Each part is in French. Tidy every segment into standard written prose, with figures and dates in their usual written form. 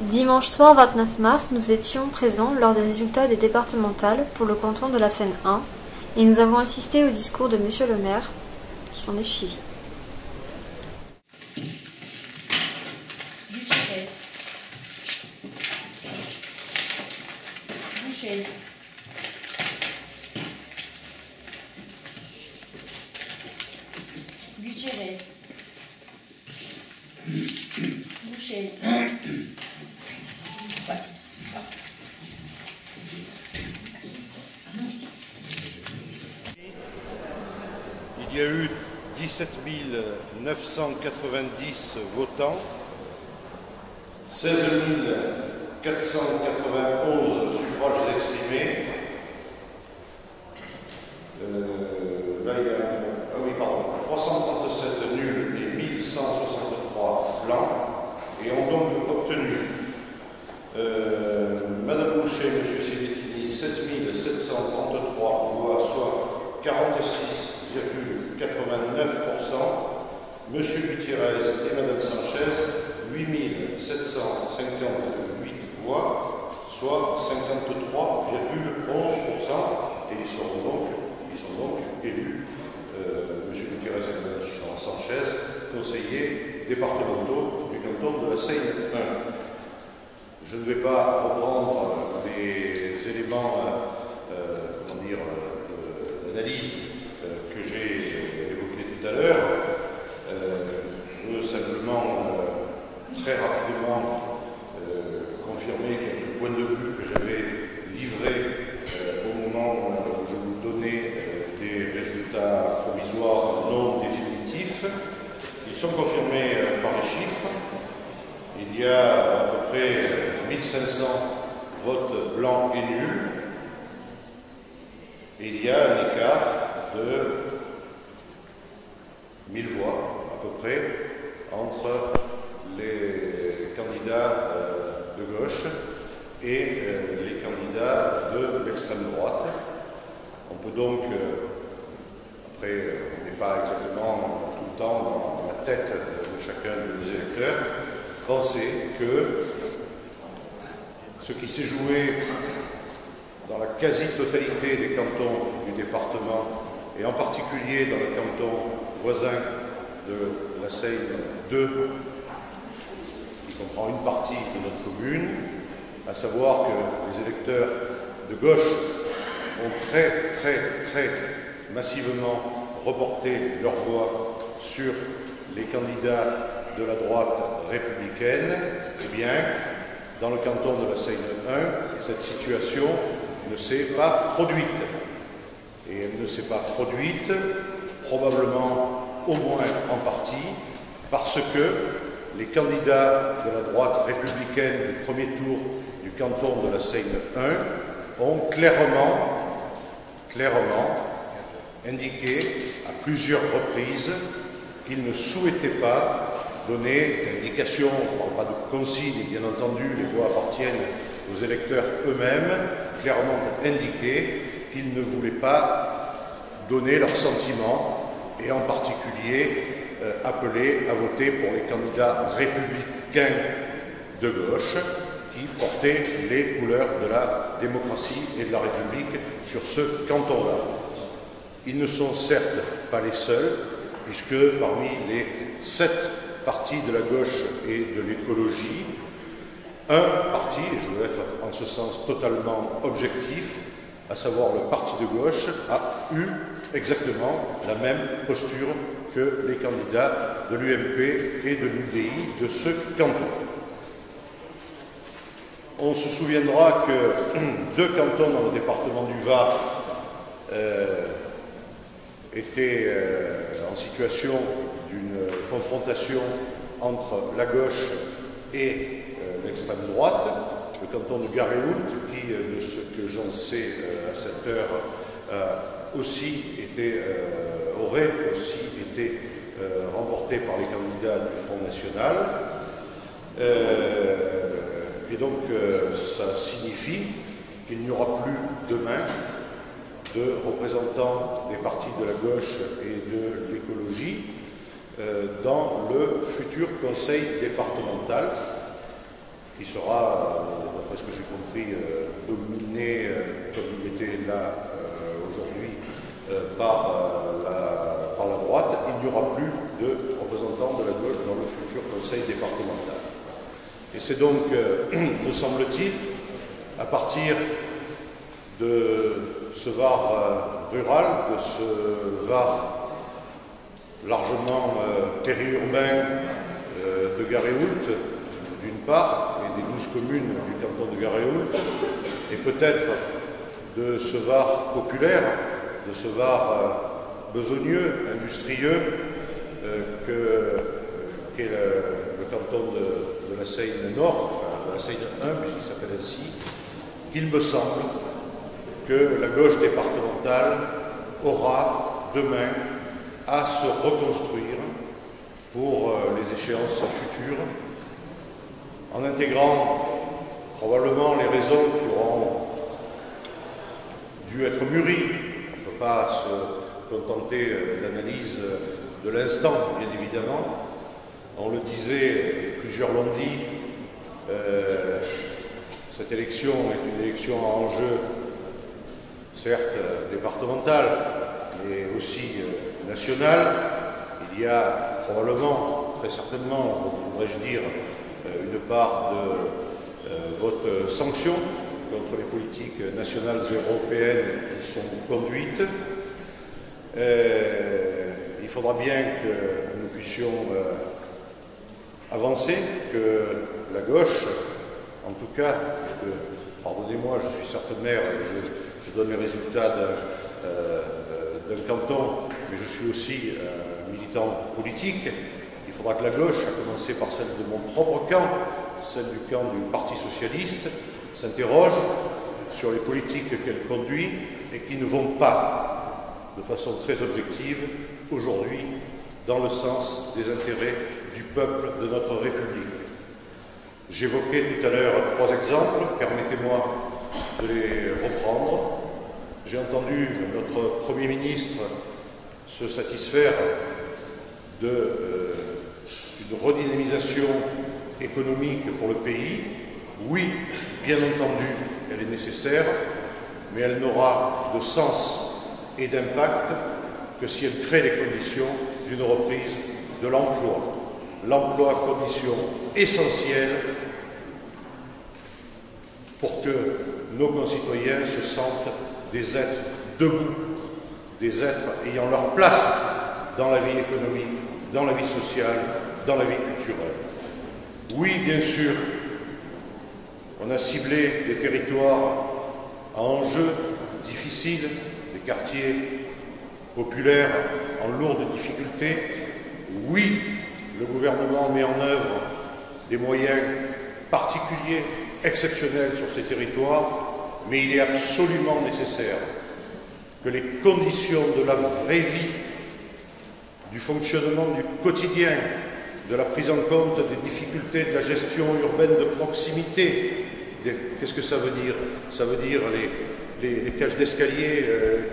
Dimanche soir 29 mars, nous étions présents lors des résultats des départementales pour le canton de la Seine 1 et nous avons assisté au discours de Monsieur le maire qui s'en est suivi. Bouchez. Gutiérrez. Bouchez. Il y a eu 17 990 votants, 16 491 suffrages exprimés. Là, il y a 337 nuls et 1163 blancs, et ont donc obtenu Madame Boucher et M. Sébettini 7733 voix, soit 46,89%, M. Gutiérrez et Mme Sanchez 8758 voix, soit 53,11%, et ils sont donc élus, M. Gutiérrez et Mme Sanchez, conseillers départementaux du canton de la Seine 1. Je ne vais pas reprendre les éléments d'analyse que j'ai évoqués tout à l'heure. Je veux simplement très rapidement confirmer quelques points de vue que j'avais livrés au moment où je vous donnais des résultats provisoires non définitifs. Ils sont confirmés par les chiffres. Il y a à peu près 1500 votes blancs et nuls. Et il y a un écart de 1000 voix, à peu près, entre les candidats de gauche et les candidats de l'extrême droite. On peut donc, après, on n'est pas exactement tout le temps dans la tête de chacun de nos électeurs, penser que ce qui s'est joué dans la quasi-totalité des cantons du département, et en particulier dans le canton voisin de la Seine 2, qui comprend une partie de notre commune, à savoir que les électeurs de gauche ont très massivement reporté leur voix sur les candidats de la droite républicaine. Eh bien, dans le canton de la Seine 1, cette situation ne s'est pas produite. Et elle ne s'est pas produite, probablement au moins en partie, parce que les candidats de la droite républicaine du premier tour du canton de la Seine 1 ont clairement indiqué à plusieurs reprises qu'ils ne souhaitaient pas donner d'indications, on ne parle pas de consignes, bien entendu, les voix appartiennent aux électeurs eux-mêmes, clairement indiqué qu'ils ne voulaient pas donner leurs sentiments et en particulier appeler à voter pour les candidats républicains de gauche qui portaient les couleurs de la démocratie et de la République sur ce canton-là. Ils ne sont certes pas les seuls, puisque parmi les 7 partis de la gauche et de l'écologie, un parti, et je veux être en ce sens totalement objectif, à savoir le parti de gauche, a eu exactement la même posture que les candidats de l'UMP et de l'UDI de ce canton. On se souviendra que 2 cantons dans le département du Var étaient en situation d'une confrontation entre la gauche et l'extrême droite, le canton de Garéoult, qui, de ce que j'en sais à cette heure, aurait aussi été remporté par les candidats du Front National. Et donc, ça signifie qu'il n'y aura plus demain de représentants des partis de la gauche et de l'écologie dans le futur conseil départemental qui sera, d'après ce que j'ai compris, dominé, comme il était là aujourd'hui, par la droite. Il n'y aura plus de représentants de la gauche dans le futur conseil départemental. Et c'est donc, me semble-t-il, à partir de ce Var rural, de ce Var largement périurbain de Garéoult, d'une part, et des 12 communes du canton de Garéoult, et peut-être de ce Var populaire, de ce Var besogneux, industrieux, qu'est le canton de la Seine Nord, enfin de la Seine 1, puisqu'il s'appelle ainsi, il me semble que la gauche départementale aura demain à se reconstruire pour les échéances futures, en intégrant probablement les raisons qui auront dû être mûries. On ne peut pas se contenter d'analyse de l'instant, bien évidemment. On le disait, plusieurs l'ont dit, cette élection est une élection à enjeu, certes départementale, mais aussi nationale. Il y a probablement, très certainement, voudrais-je dire, une part de vote sanction contre les politiques nationales et européennes qui sont conduites. Il faudra bien que nous puissions avancer, que la gauche, en tout cas, puisque, pardonnez-moi, je suis certes maire, je donne les résultats d'un canton, mais je suis aussi militant politique. Il faudra que la gauche, à commencer par celle de mon propre camp, celle du camp du Parti socialiste, s'interroge sur les politiques qu'elle conduit et qui ne vont pas, de façon très objective, aujourd'hui, dans le sens des intérêts du peuple de notre République. J'évoquais tout à l'heure 3 exemples, permettez-moi de les reprendre. J'ai entendu notre Premier ministre se satisfaire d'une redynamisation économique pour le pays. Oui, bien entendu, elle est nécessaire, mais elle n'aura de sens et d'impact que si elle crée les conditions d'une reprise de l'emploi. L'emploi, condition essentielle pour que nos concitoyens se sentent des êtres debout, des êtres ayant leur place dans la vie économique, dans la vie sociale, dans la vie culturelle. Oui, bien sûr, on a ciblé des territoires à enjeux difficiles, des quartiers populaires en lourde difficulté. Oui, le gouvernement met en œuvre des moyens particuliers, exceptionnels sur ces territoires, mais il est absolument nécessaire que les conditions de la vraie vie, du fonctionnement du quotidien, de la prise en compte des difficultés de la gestion urbaine de proximité. Qu'est-ce que ça veut dire? Ça veut dire les cages d'escalier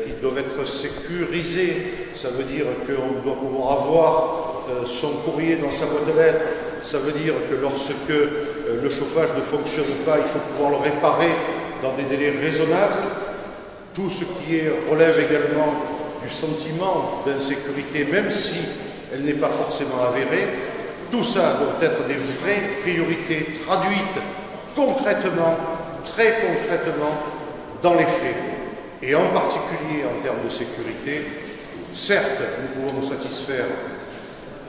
qui doivent être sécurisées. Ça veut dire qu'on doit pouvoir avoir son courrier dans sa boîte aux lettres. Ça veut dire que lorsque le chauffage ne fonctionne pas, il faut pouvoir le réparer dans des délais raisonnables. Tout ce qui relève également du sentiment d'insécurité, même si elle n'est pas forcément avérée, tout ça doit être des vraies priorités traduites concrètement, très concrètement, dans les faits. Et en particulier en termes de sécurité, certes, nous pouvons nous satisfaire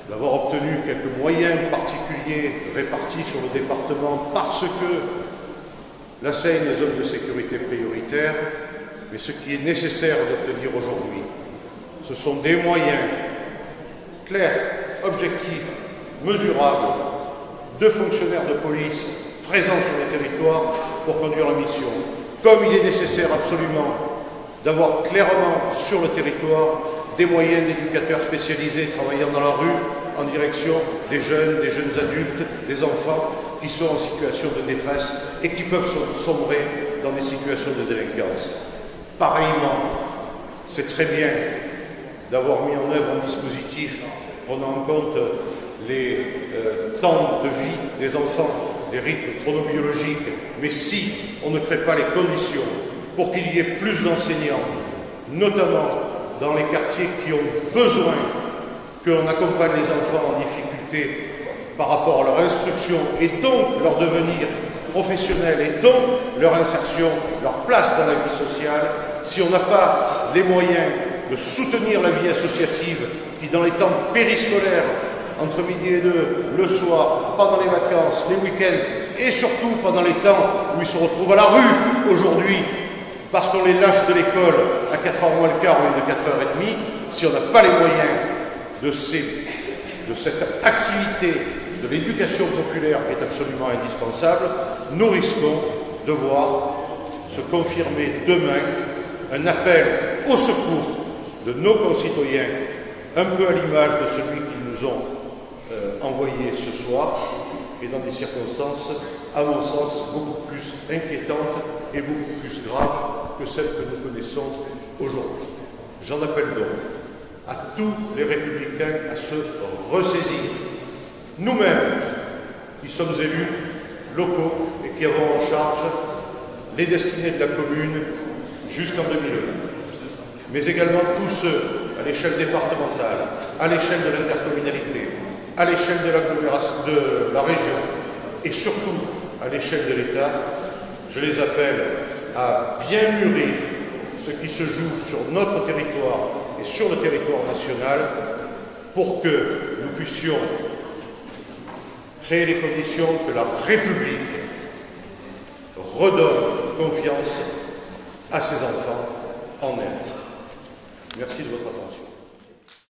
d'avoir obtenu quelques moyens particuliers répartis sur le département parce que la Seine est zone de sécurité prioritaire, mais ce qui est nécessaire d'obtenir aujourd'hui, ce sont des moyens clairs, objectifs, mesurables, de fonctionnaires de police présents sur les territoires pour conduire la mission. Comme il est nécessaire absolument d'avoir clairement sur le territoire des moyens d'éducateurs spécialisés travaillant dans la rue en direction des jeunes adultes, des enfants qui sont en situation de détresse et qui peuvent sombrer dans des situations de délinquance. Pareillement, c'est très bien d'avoir mis en œuvre un dispositif prenant en compte les temps de vie des enfants des rythmes chronobiologiques, mais si on ne crée pas les conditions pour qu'il y ait plus d'enseignants, notamment dans les quartiers qui ont besoin que l'on accompagne les enfants en difficulté par rapport à leur instruction et donc leur devenir professionnel et donc leur insertion, leur place dans la vie sociale, si on n'a pas les moyens de soutenir la vie associative qui, dans les temps périscolaires, entre midi et 2, le soir, pendant les vacances, les week-ends et surtout pendant les temps où ils se retrouvent à la rue aujourd'hui parce qu'on les lâche de l'école à 4h moins le quart au lieu de 4h30, si on n'a pas les moyens de cette activité de l'éducation populaire qui est absolument indispensable, nous risquons de voir se confirmer demain un appel au secours de nos concitoyens, un peu à l'image de celui qu'ils nous ont envoyé ce soir, et dans des circonstances, à mon sens, beaucoup plus inquiétantes et beaucoup plus graves que celles que nous connaissons aujourd'hui. J'en appelle donc à tous les républicains à se ressaisir. Nous-mêmes, qui sommes élus locaux et qui avons en charge les destinées de la commune jusqu'en 2001, mais également tous ceux à l'échelle départementale, à l'échelle de l'intercommunalité, à l'échelle de la région et surtout à l'échelle de l'État, je les appelle à bien mûrir ce qui se joue sur notre territoire et sur le territoire national pour que nous puissions créer les conditions que la République redonne confiance à ses enfants en elle. Merci de votre attention.